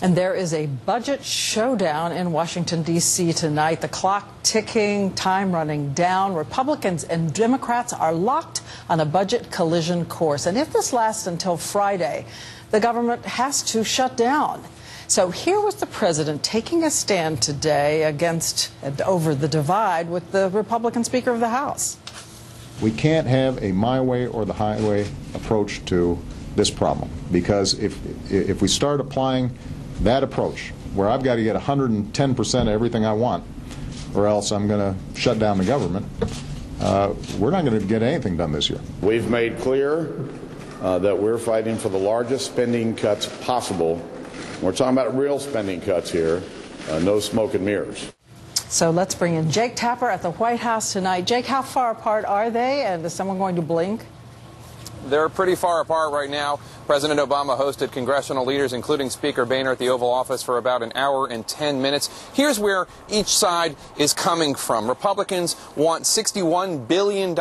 And there is a budget showdown in Washington, D.C. tonight. The clock ticking, time running down. Republicans and Democrats are locked on a budget collision course. And if this lasts until Friday, the government has to shut down. So here was the president taking a stand today against and over the divide with the Republican Speaker of the House. We can't have a my way or the highway approach to this problem, because if we start applying that approach, where I've got to get 110% of everything I want, or else I'm going to shut down the government, we're not going to get anything done this year. We've made clear that we're fighting for the largest spending cuts possible. We're talking about real spending cuts here, no smoke and mirrors. So let's bring in Jake Tapper at the White House tonight. Jake, how far apart are they, and is someone going to blink? They're pretty far apart right now. President Obama hosted congressional leaders, including Speaker Boehner, at the Oval Office for about an hour and 10 minutes. Here's where each side is coming from. Republicans want $61 billion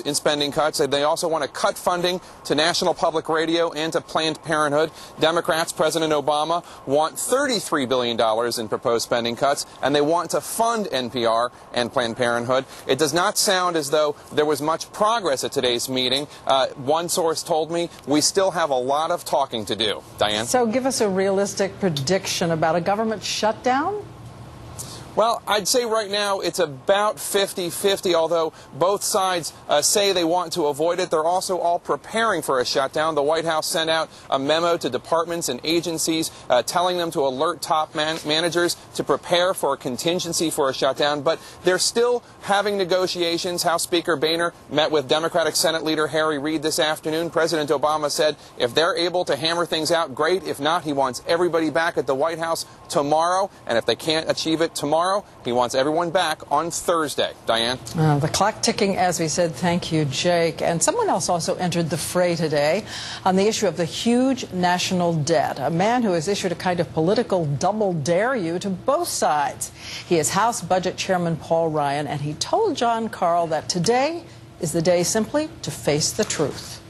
in spending cuts. They also want to cut funding to National Public Radio and to Planned Parenthood. Democrats, President Obama, want $33 billion in proposed spending cuts, and they want to fund NPR and Planned Parenthood. It does not sound as though there was much progress at today's meeting. One source told me we still have a lot of talking to do. Diane? So give us a realistic prediction about a government shutdown? Well, I'd say right now it's about 50-50, although both sides say they want to avoid it. They're also all preparing for a shutdown. The White House sent out a memo to departments and agencies telling them to alert top managers to prepare for a contingency for a shutdown. But they're still having negotiations. House Speaker Boehner met with Democratic Senate Leader Harry Reid this afternoon. President Obama said if they're able to hammer things out, great. If not, he wants everybody back at the White House tomorrow. And if they can't achieve it tomorrow, he wants everyone back on Thursday. Diane? The clock ticking, as we said. Thank you, Jake. And someone else also entered the fray today on the issue of the huge national debt. A man who has issued a kind of political double dare you to both sides. He is House Budget Chairman Paul Ryan, and he told Jon Karl that today is the day simply to face the truth.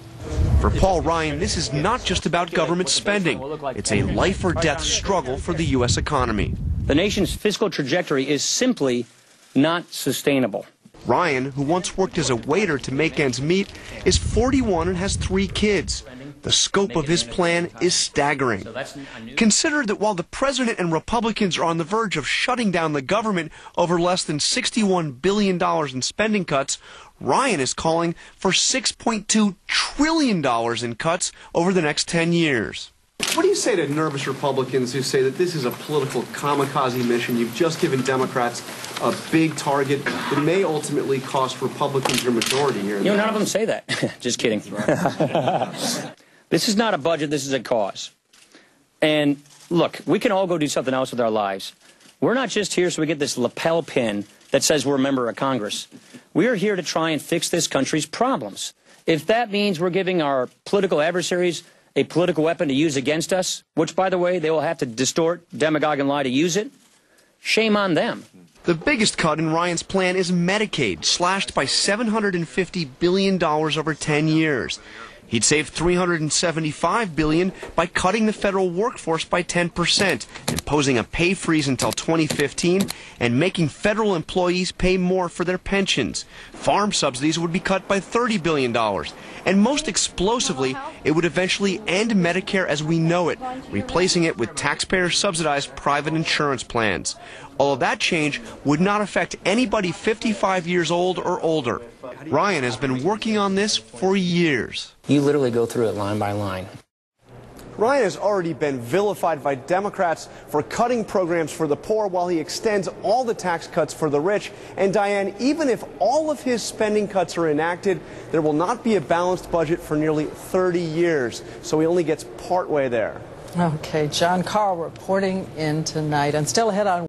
For Paul Ryan, this is not just about government spending. It's a life or death struggle for the U.S. economy. The nation's fiscal trajectory is simply not sustainable. Ryan, who once worked as a waiter to make ends meet, is 41 and has 3 kids. The scope of his plan is staggering. Consider that while the president and Republicans are on the verge of shutting down the government over less than $61 billion in spending cuts, Ryan is calling for $6.2 trillion in cuts over the next 10 years. What do you say to nervous Republicans who say that this is a political kamikaze mission? You've just given Democrats a big target that may ultimately cost Republicans your majority here. None of them say that. Just kidding. This is not a budget. This is a cause. And look, we can all go do something else with our lives. We're not just here so we get this lapel pin that says we're a member of Congress. We are here to try and fix this country's problems. If that means we're giving our political adversaries a political weapon to use against us, which, by the way, they will have to distort, demagogue, and lie to use it, shame on them. The biggest cut in Ryan's plan is Medicaid, slashed by $750 billion over 10 years. He'd save $375 billion by cutting the federal workforce by 10%, imposing a pay freeze until 2015, and making federal employees pay more for their pensions. Farm subsidies would be cut by $30 billion. And most explosively, it would eventually end Medicare as we know it, replacing it with taxpayer-subsidized private insurance plans. All of that change would not affect anybody 55 years old or older. Ryan has been working on this for years. You literally go through it line by line. Ryan has already been vilified by Democrats for cutting programs for the poor while he extends all the tax cuts for the rich. And Diane, even if all of his spending cuts are enacted, there will not be a balanced budget for nearly 30 years. So he only gets partway there. Okay, Jon Karl reporting in tonight. And still ahead on